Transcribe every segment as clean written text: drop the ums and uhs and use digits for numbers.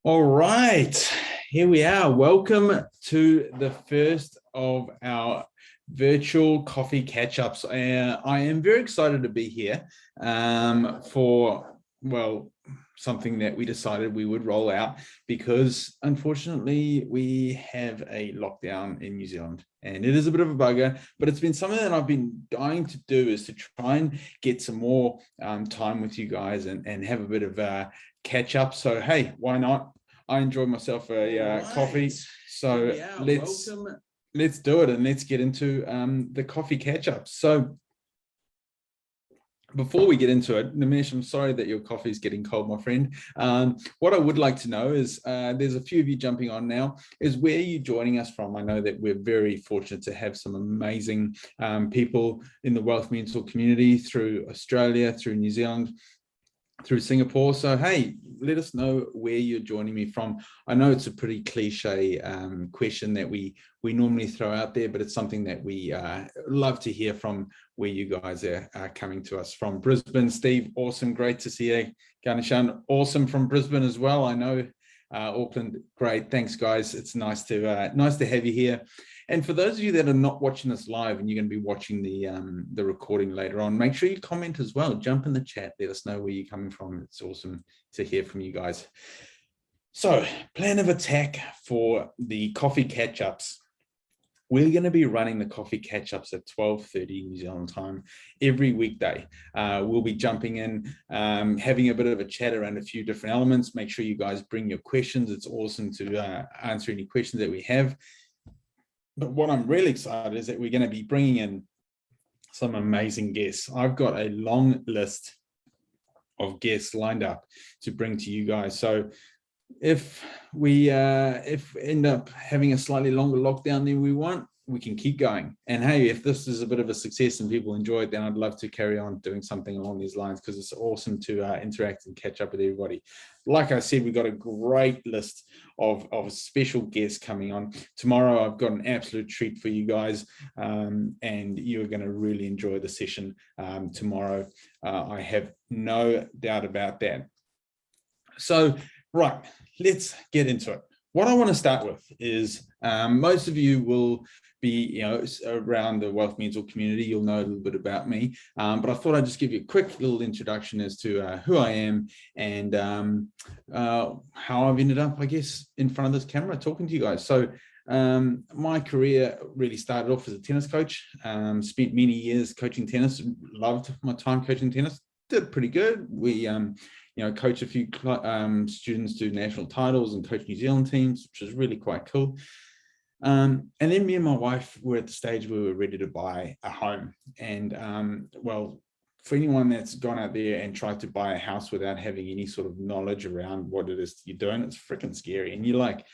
All right, here we are. Welcome to the first of our virtual coffee catch-ups. I am very excited to be here for, well, something that we decided we would roll out because unfortunately we have a lockdown in New Zealand and it is a bit of a bugger, but it's been something that I've been dying to do, is to try and get some more time with you guys and have a bit of catch up. So hey, why not? I enjoy myself a coffee, so let's do it and let's get into the coffee catch up. So before we get into it, Nimesh, I'm sorry that your coffee is getting cold, my friend. What I would like to know is, there's a few of you jumping on now, is where are you joining us from? I know that we're very fortunate to have some amazing people in the wealth mentor community through Australia, through New Zealand, through Singapore. So hey, let us know where you're joining me from. I know it's a pretty cliche question that we normally throw out there, but it's something that we love to hear from where you guys are coming to us from. Brisbane, Steve, awesome, great to see you. Ganeshan, awesome from Brisbane as well. I know Auckland, great, thanks guys. It's nice to have you here. And for those of you that are not watching this live and you're going to be watching the recording later on, make sure you comment as well. Jump in the chat. Let us know where you're coming from. It's awesome to hear from you guys. So, plan of attack for the coffee catch-ups. We're going to be running the coffee catch-ups at 12:30 New Zealand time every weekday. We'll be jumping in, having a bit of a chat around a few different elements. Make sure you guys bring your questions. It's awesome to answer any questions that we have. But what I'm really excited is that we're going to be bringing in some amazing guests. I've got a long list of guests lined up to bring to you guys. So if we end up having a slightly longer lockdown than we want, we can keep going. And hey, if this is a bit of a success and people enjoy it, then I'd love to carry on doing something along these lines, because it's awesome to interact and catch up with everybody. Like I said, we've got a great list of special guests coming on. Tomorrow, I've got an absolute treat for you guys, and you're going to really enjoy the session tomorrow. I have no doubt about that. So, right, let's get into it. What I want to start with is, most of you will be, around the wealth mentor community. You'll know a little bit about me, but I thought I'd just give you a quick little introduction as to who I am and how I've ended up, I guess, in front of this camera talking to you guys. So my career really started off as a tennis coach. Spent many years coaching tennis. Loved my time coaching tennis. Did pretty good. We coach a few students to national titles and coach New Zealand teams, which is really quite cool. And then me and my wife were at the stage where we were ready to buy a home. And well, for anyone that's gone out there and tried to buy a house without having any sort of knowledge around what it is you're doing, it's freaking scary. And you're like,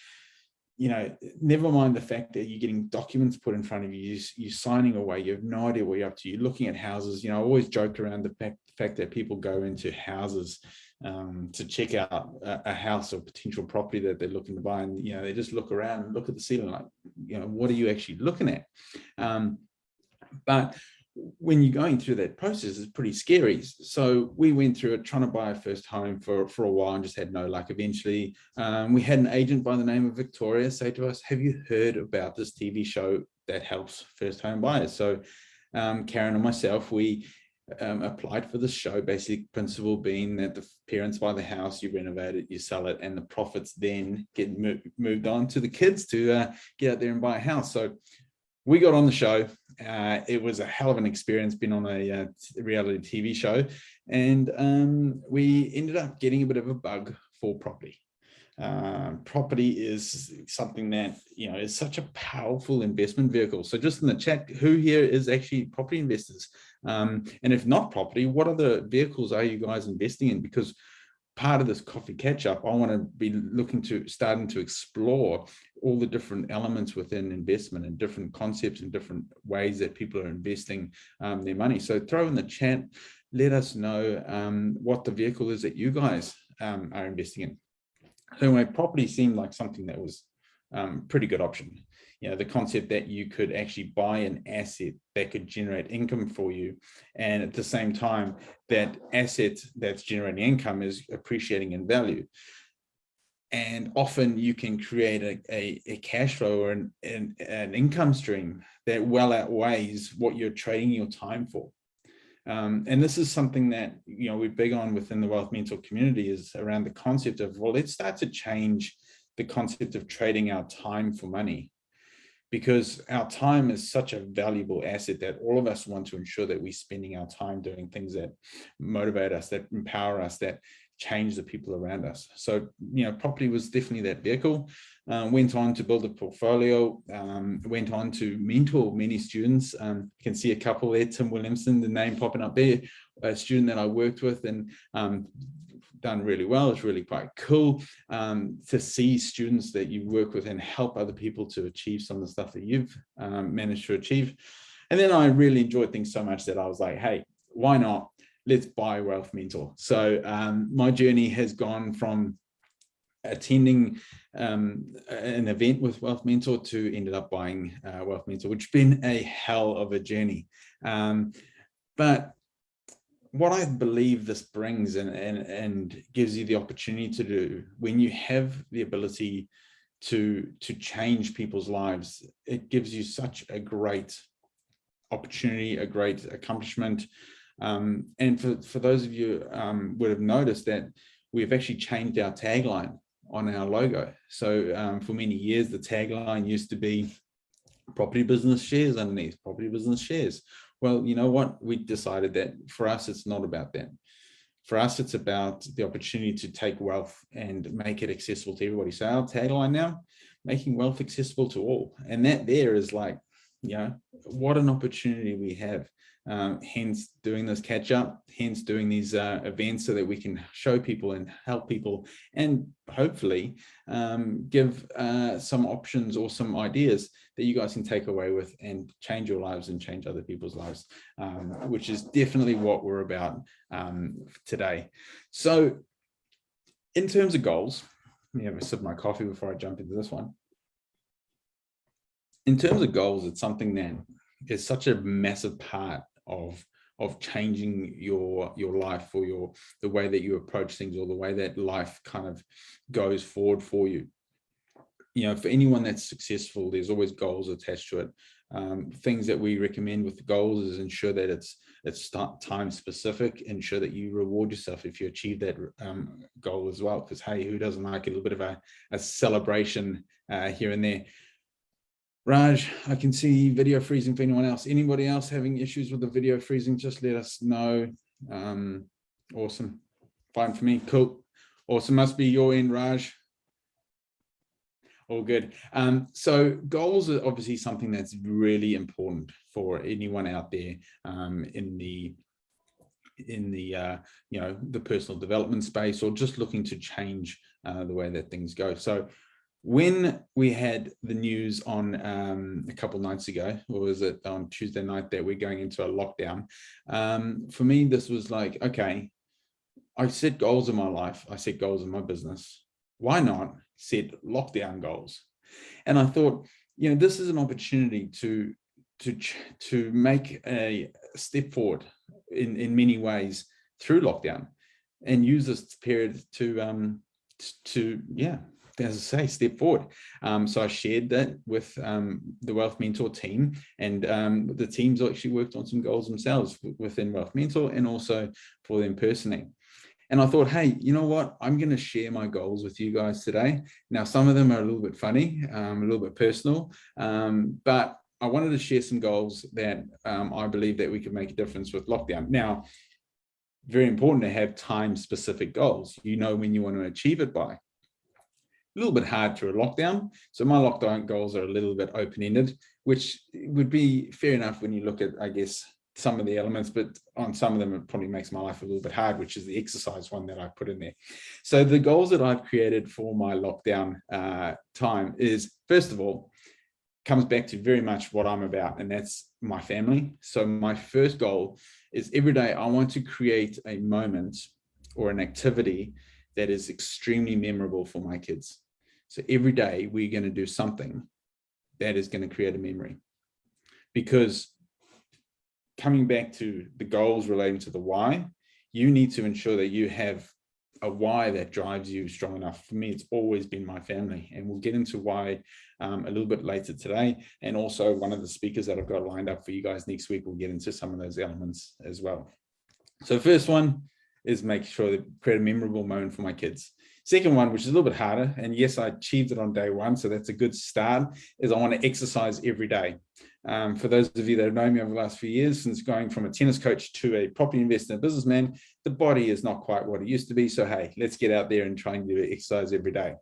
never mind the fact that you're getting documents put in front of you, you're signing away, you have no idea what you're up to. You're looking at houses. I always joked around the fact that people go into houses to check out a house or potential property that they're looking to buy, and they just look around and look at the ceiling like, what are you actually looking at? But when you're going through that process, it's pretty scary. So we went through it trying to buy a first home for a while and just had no luck. Eventually, we had an agent by the name of Victoria say to us, have you heard about this TV show that helps first home buyers? So Karen and myself, we applied for this show, basic principle being that the parents buy the house, you renovate it, you sell it, and the profits then get moved on to the kids to get out there and buy a house. So we got on the show. It was a hell of an experience being on a reality TV show, and we ended up getting a bit of a bug for property. Property is something that is such a powerful investment vehicle. So just in the chat, who here is actually property investors? And if not property, what other vehicles are you guys investing in? Because part of this coffee catch up, I want to be starting to explore all the different elements within investment and different concepts and different ways that people are investing their money. So throw in the chat, let us know what the vehicle is that you guys are investing in. So anyway, property seemed like something that was pretty good option. The concept that you could actually buy an asset that could generate income for you, and at the same time, that asset that's generating income is appreciating in value. And often you can create a cash flow or an income stream that well outweighs what you're trading your time for. And this is something that, we're big on within the Wealth Mentor community, is around the concept of, well, let's start to change the concept of trading our time for money, because our time is such a valuable asset that all of us want to ensure that we're spending our time doing things that motivate us, that empower us, that change the people around us. So, property was definitely that vehicle. Went on to build a portfolio, went on to mentor many students. You can see a couple there, Tim Williamson, the name popping up there, a student that I worked with and done really well. It's really quite cool to see students that you work with and help other people to achieve some of the stuff that you've managed to achieve. And then I really enjoyed things so much that I was like, hey, why not? Let's buy Wealth Mentor. So my journey has gone from attending an event with Wealth Mentor to ended up buying Wealth Mentor, which has been a hell of a journey. But what I believe this brings and gives you the opportunity to do, when you have the ability to change people's lives, it gives you such a great opportunity, a great accomplishment. And for those of you would have noticed that we've actually changed our tagline on our logo. So for many years, the tagline used to be property business shares underneath, property business shares. Well, you know what? We decided that for us, it's not about that. For us, it's about the opportunity to take wealth and make it accessible to everybody. So our tagline now, making wealth accessible to all. And that there is like, what an opportunity we have. Hence doing this catch up, hence doing these events so that we can show people and help people and hopefully give some options or some ideas that you guys can take away with and change your lives and change other people's lives, which is definitely what we're about today. So in terms of goals, let me have a sip of my coffee before I jump into this one. In terms of goals, it's something that is such a massive part of changing your life, or the way that you approach things, or the way that life kind of goes forward for you. For anyone that's successful, there's always goals attached to it. Things that we recommend with the goals is ensure that it's time specific, ensure that you reward yourself if you achieve that goal as well, because hey, who doesn't like a little bit of a celebration here and there. Raj, I can see video freezing for anyone else. Anybody else having issues with the video freezing, just let us know. Awesome. Fine for me. Cool. Awesome. Must be your end, Raj. All good. So goals are obviously something that's really important for anyone out there in the personal development space, or just looking to change the way that things go. So when we had the news on a couple of nights ago, or was it on Tuesday night, that we're going into a lockdown, for me, this was like, okay, I set goals in my life. I set goals in my business. Why not set lockdown goals? And I thought, this is an opportunity to make a step forward in many ways through lockdown, and use this period to as I say, step forward. So I shared that with the Wealth Mentor team, and the teams actually worked on some goals themselves within Wealth Mentor, and also for them personally. And I thought, hey, you know what? I'm going to share my goals with you guys today. Now, some of them are a little bit funny, a little bit personal, but I wanted to share some goals that I believe that we could make a difference with lockdown. Now, very important to have time-specific goals. When you want to achieve it by. A little bit hard through a lockdown. So my lockdown goals are a little bit open-ended, which would be fair enough when you look at, I guess, some of the elements, but on some of them, it probably makes my life a little bit hard, which is the exercise one that I put in there. So the goals that I've created for my lockdown time is, first of all, comes back to very much what I'm about, and that's my family. So my first goal is every day I want to create a moment or an activity that is extremely memorable for my kids. So every day we're going to do something that is going to create a memory. Because coming back to the goals relating to the why, you need to ensure that you have a why that drives you strong enough. For me, it's always been my family, and we'll get into why a little bit later today. And also one of the speakers that I've got lined up for you guys next week will get into some of those elements as well. So first one is make sure to create a memorable moment for my kids. Second one, which is a little bit harder, and yes, I achieved it on day one, so that's a good start, is I want to exercise every day. For those of you that have known me over the last few years, since going from a tennis coach to a property investor and businessman, the body is not quite what it used to be. So hey, let's get out there and try and do exercise every day.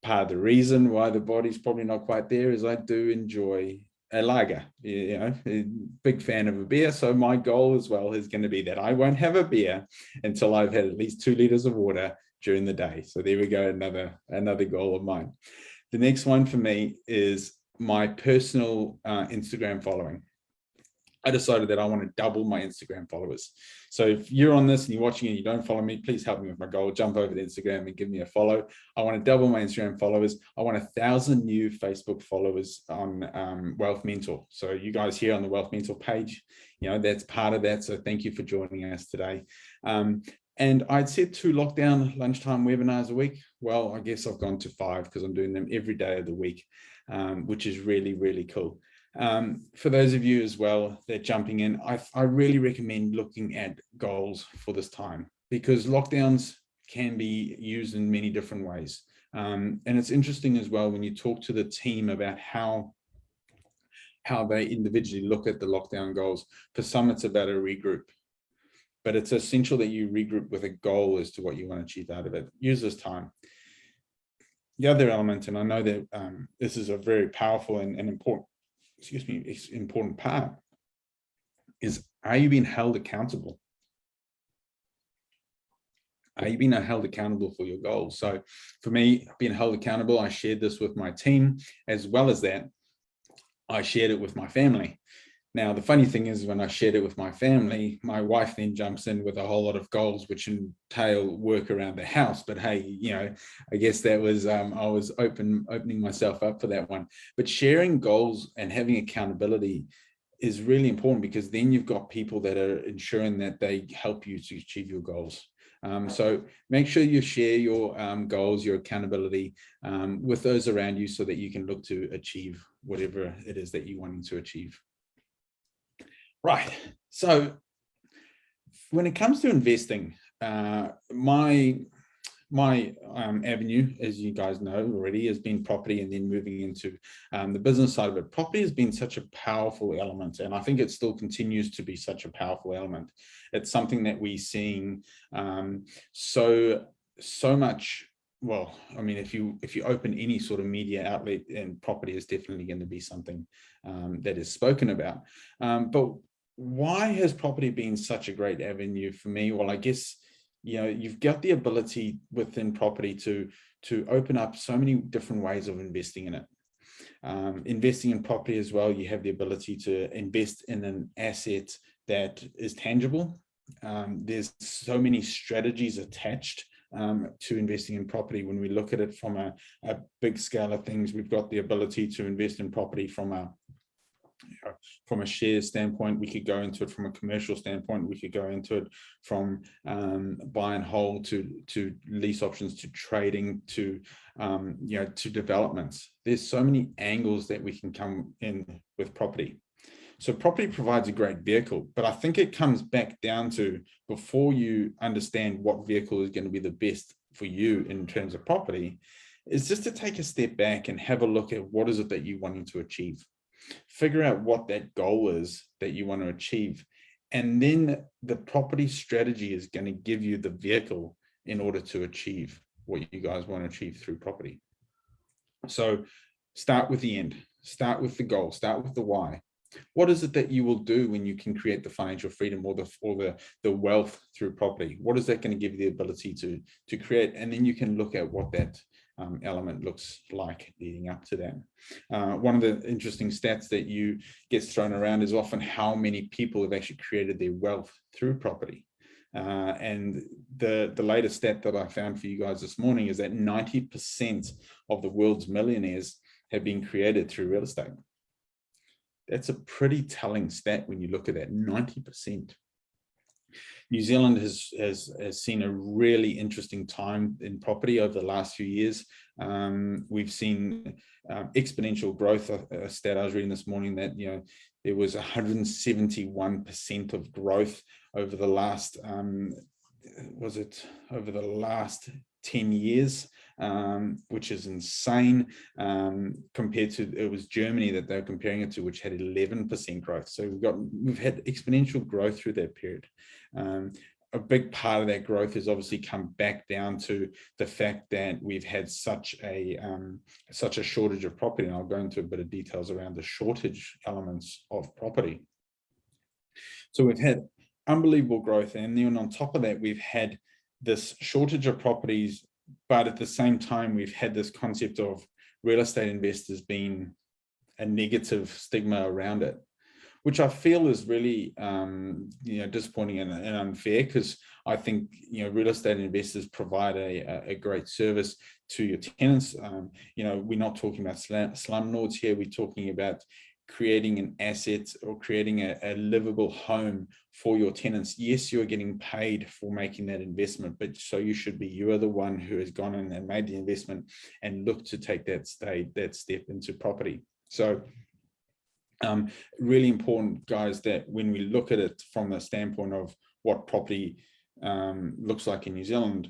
Part of the reason why the body's probably not quite there is I do enjoy a lager, big fan of a beer. So my goal as well is going to be that I won't have a beer until I've had at least 2 liters of water during the day. So there we go, another goal of mine. The next one for me is my personal Instagram following. I decided that I want to double my Instagram followers. So if you're on this and you're watching and you don't follow me, please help me with my goal. Jump over to Instagram and give me a follow. I want to double my Instagram followers. I want 1,000 new Facebook followers on Wealth Mentor. So you guys here on the Wealth Mentor page, that's part of that. So thank you for joining us today. And I'd said 2 lockdown lunchtime webinars a week. Well, I guess I've gone to 5 because I'm doing them every day of the week, which is really, really cool. For those of you as well that are jumping in, I really recommend looking at goals for this time, because lockdowns can be used in many different ways. And it's interesting as well when you talk to the team about how they individually look at the lockdown goals. For some, it's about a regroup, but it's essential that you regroup with a goal as to what you want to achieve out of it. Use this time. The other element, and I know that this is a very powerful and important, important part, is, are you being held accountable? Are you being held accountable for your goals? So for me, being held accountable, I shared this with my team, as well as that, I shared it with my family. Now, the funny thing is, when I shared it with my family, my wife then jumps in with a whole lot of goals, which entail work around the house. But hey, I guess that was, I was opening myself up for that one. But sharing goals and having accountability is really important, because then you've got people that are ensuring that they help you to achieve your goals. So make sure you share your goals, your accountability with those around you, so that you can look to achieve whatever it is that you're wanting to achieve. Right. So when it comes to investing, my avenue, as you guys know already, has been property, and then moving into the business side of it. Property has been such a powerful element, and I think it still continues to be such a powerful element. It's something that we're seeing so much. Well, I mean, if you open any sort of media outlet, and property is definitely going to be something that is spoken about. But why has property been such a great avenue for me? Well, I guess, you've got the ability within property to open up so many different ways of investing in it. Investing in property as well, you have the ability to invest in an asset that is tangible. There's so many strategies attached to investing in property. When we look at it from a big scale of things, we've got the ability to invest in property from a share standpoint. We could go into it from a commercial standpoint. We could go into it from buy and hold to lease options, to trading, to to developments. There's so many angles that we can come in with property. So property provides a great vehicle, but I think it comes back down to, before you understand what vehicle is going to be the best for you in terms of property, is just to take a step back and have a look at what is it that you're wanting to achieve. Figure out what that goal is that you want to achieve. And then the property strategy is going to give you the vehicle in order to achieve what you guys want to achieve through property. So start with the end, start with the goal, start with the why. What is it that you will do when you can create the financial freedom or the wealth through property? What is that going to give you the ability to create? And then you can look at what that element looks like leading up to that. One of the interesting stats that gets thrown around is often how many people have actually created their wealth through property. And the latest stat that I found for you guys this morning is that 90% of the world's millionaires have been created through real estate. That's a pretty telling stat when you look at that, 90%. New Zealand has seen a really interesting time in property over the last few years. We've seen exponential growth. A stat I was reading this morning that there was 171% of growth over the last over the last 10 years, which is insane, compared to, it was Germany that they were comparing it to, which had 11% growth. So we've had exponential growth through that period. A big part of that growth has obviously come back down to the fact that we've had such a shortage of property, and I'll go into a bit of details around the shortage elements of property. So we've had unbelievable growth, and then on top of that, we've had this shortage of properties, but at the same time, we've had this concept of real estate investors being a negative stigma around it, which I feel is really disappointing and unfair, because I think real estate investors provide a great service to your tenants. We're not talking about slumlords here. We're talking about creating an asset or creating a livable home for your tenants. Yes, you're getting paid for making that investment, but so you are the one who has gone in and made the investment and looked to take that step into property. So really important, guys, that when we look at it from the standpoint of what property looks like in New Zealand,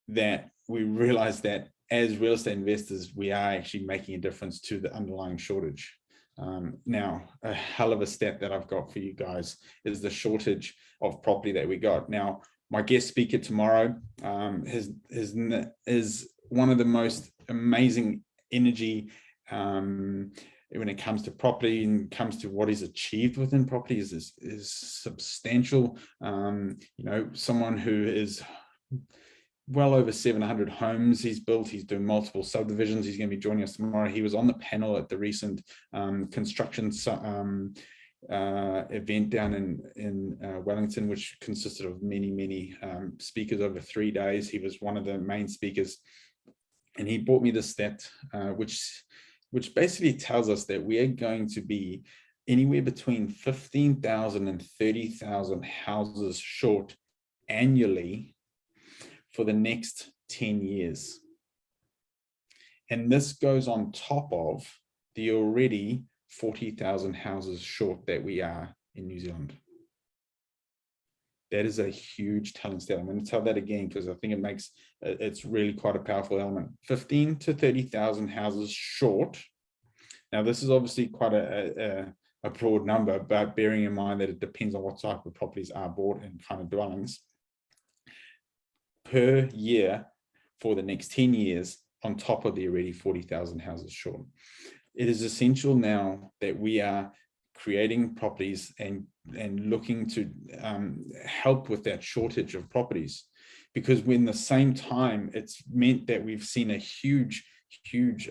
that we realize that as real estate investors, we are actually making a difference to the underlying shortage. Now, a hell of a stat that I've got for you guys is the shortage of property that we got. Now, my guest speaker tomorrow is one of the most amazing energy when it comes to property and comes to what is achieved within property is substantial. Someone who is well over 700 homes he's built. He's doing multiple subdivisions. He's going to be joining us tomorrow. He was on the panel at the recent construction event down in Wellington, which consisted of many speakers over 3 days. He was one of the main speakers, and he brought me this stat, which basically tells us that we are going to be anywhere between 15,000 and 30,000 houses short annually for the next 10 years. And this goes on top of the already 40,000 houses short that we are in New Zealand. That is a huge telling stat. I'm going to tell that again because I think it's really quite a powerful element. 15 to 30,000 houses short. Now, this is obviously quite a broad number, but bearing in mind that it depends on what type of properties are bought and kind of dwellings per year for the next 10 years on top of the already 40,000 houses short. It is essential now that we are creating properties and looking to help with that shortage of properties, because when the same time it's meant that we've seen a huge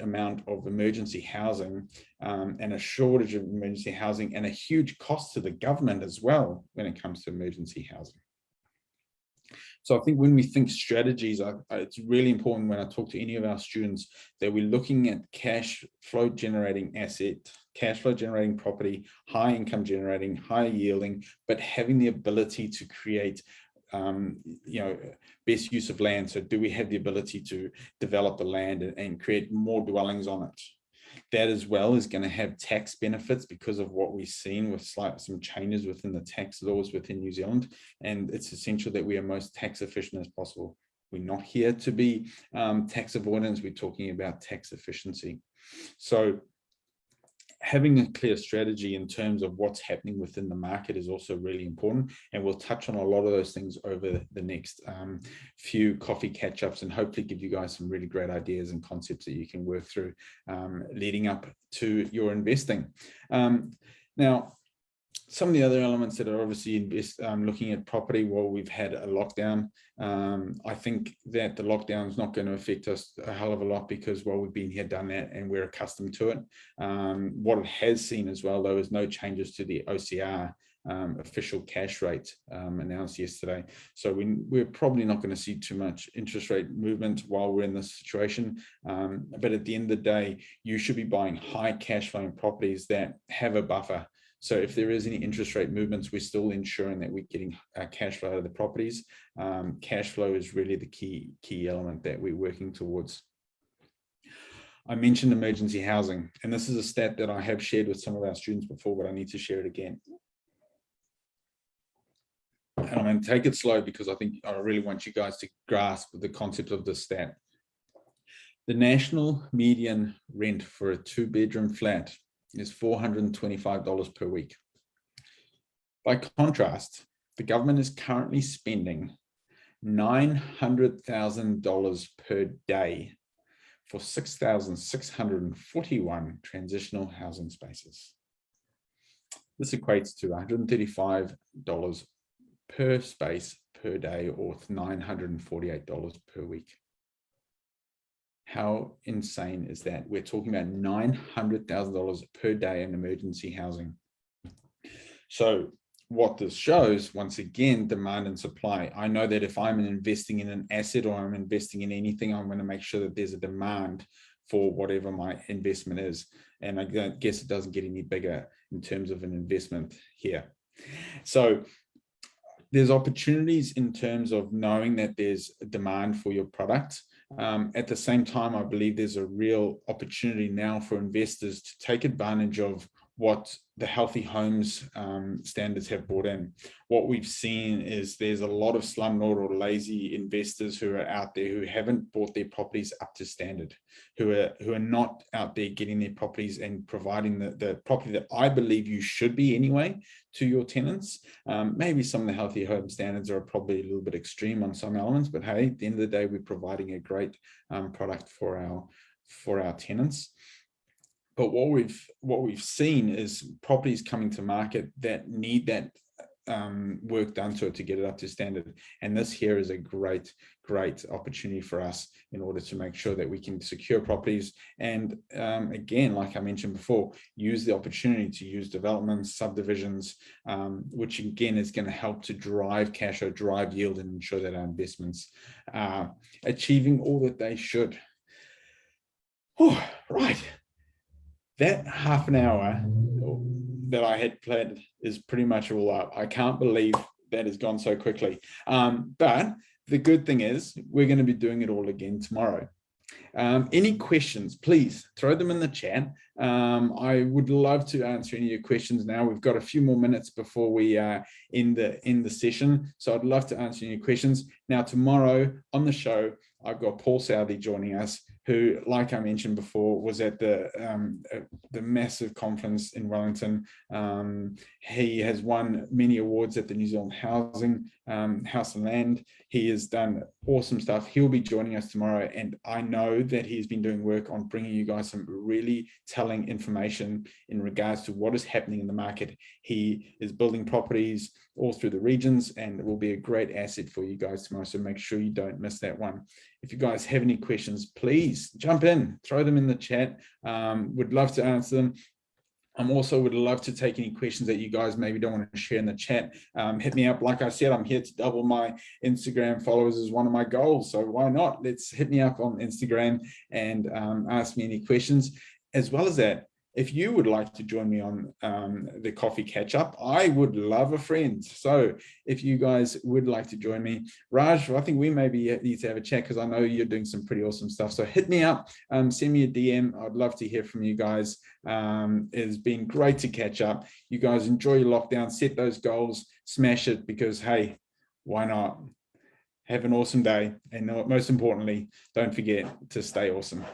amount of emergency housing and a shortage of emergency housing and a huge cost to the government as well when it comes to emergency housing. So I think when we think strategies, it's really important when I talk to any of our students that we're looking at cash flow generating asset, cash flow generating property, high income generating, high yielding, but having the ability to create best use of land. So do we have the ability to develop the land and create more dwellings on it? That as well is going to have tax benefits because of what we've seen with some changes within the tax laws within New Zealand. And it's essential that we are most tax efficient as possible. We're not here to be tax avoidance. We're talking about tax efficiency. So having a clear strategy in terms of what's happening within the market is also really important. And we'll touch on a lot of those things over the next few coffee catch-ups and hopefully give you guys some really great ideas and concepts that you can work through leading up to your investing. Now, some of the other elements that are obviously looking at property while we've had a lockdown, I think that the lockdown is not going to affect us a hell of a lot because, well, we've been here, done that, and we're accustomed to it. What it has seen as well, though, is no changes to the OCR official cash rate announced yesterday. So we're probably not going to see too much interest rate movement while we're in this situation. But at the end of the day, you should be buying high cash flowing properties that have a buffer. So if there is any interest rate movements, we're still ensuring that we're getting cash flow out of the properties. Cash flow is really the key element that we're working towards. I mentioned emergency housing, and this is a stat that I have shared with some of our students before, but I need to share it again. And I'm going to take it slow because I think I really want you guys to grasp the concept of this stat. The national median rent for a 2-bedroom flat is $425 per week. By contrast, the government is currently spending $900,000 per day for 6,641 transitional housing spaces. This equates to $135 per space per day, or $948 per week. How insane is that? We're talking about $900,000 per day in emergency housing. So what this shows, once again, demand and supply. I know that if I'm investing in an asset or I'm investing in anything, I'm going to make sure that there's a demand for whatever my investment is. And I guess it doesn't get any bigger in terms of an investment here. So there's opportunities in terms of knowing that there's a demand for your product. At the same time, I believe there's a real opportunity now for investors to take advantage of what the healthy homes standards have brought in. What we've seen is there's a lot of slumlord or lazy investors who are out there who haven't brought their properties up to standard, who are not out there getting their properties and providing the property that I believe you should be anyway to your tenants. Maybe some of the healthy home standards are probably a little bit extreme on some elements, but hey, at the end of the day, we're providing a great product for our tenants. But what we've seen is properties coming to market that need that work done to it to get it up to standard. And this here is a great opportunity for us in order to make sure that we can secure properties. And again, like I mentioned before, use the opportunity to use developments, subdivisions, which again is going to help to drive cash or drive yield and ensure that our investments are achieving all that they should. Oh, right. That half an hour that I had planned is pretty much all up. I can't believe that has gone so quickly. But the good thing is we're going to be doing it all again tomorrow. Any questions, please throw them in the chat. I would love to answer any of your questions now. We've got a few more minutes before we end the session. So I'd love to answer any questions. Now, tomorrow on the show, I've got Paul Southey joining us, who, like I mentioned before, was at the massive conference in Wellington. He has won many awards at the New Zealand Housing House and Land. He has done awesome stuff. He'll be joining us tomorrow, and I know that he's been doing work on bringing you guys some really telling information in regards to what is happening in the market. He is building properties all through the regions, and it will be a great asset for you guys tomorrow. So make sure you don't miss that one. If you guys have any questions, please jump in, throw them in the chat. Would love to answer them. Also would love to take any questions that you guys maybe don't want to share in the chat. Hit me up. Like I said, I'm here to double my Instagram followers is one of my goals. So why not? Let's hit me up on Instagram and ask me any questions. As well as that, if you would like to join me on the coffee catch up, I would love a friend. So if you guys would like to join me, Raj, I think we maybe need to have a chat because I know you're doing some pretty awesome stuff. So hit me up, send me a DM. I'd love to hear from you guys. It's been great to catch up. You guys enjoy your lockdown, set those goals, smash it, because hey, why not? Have an awesome day. And most importantly, don't forget to stay awesome.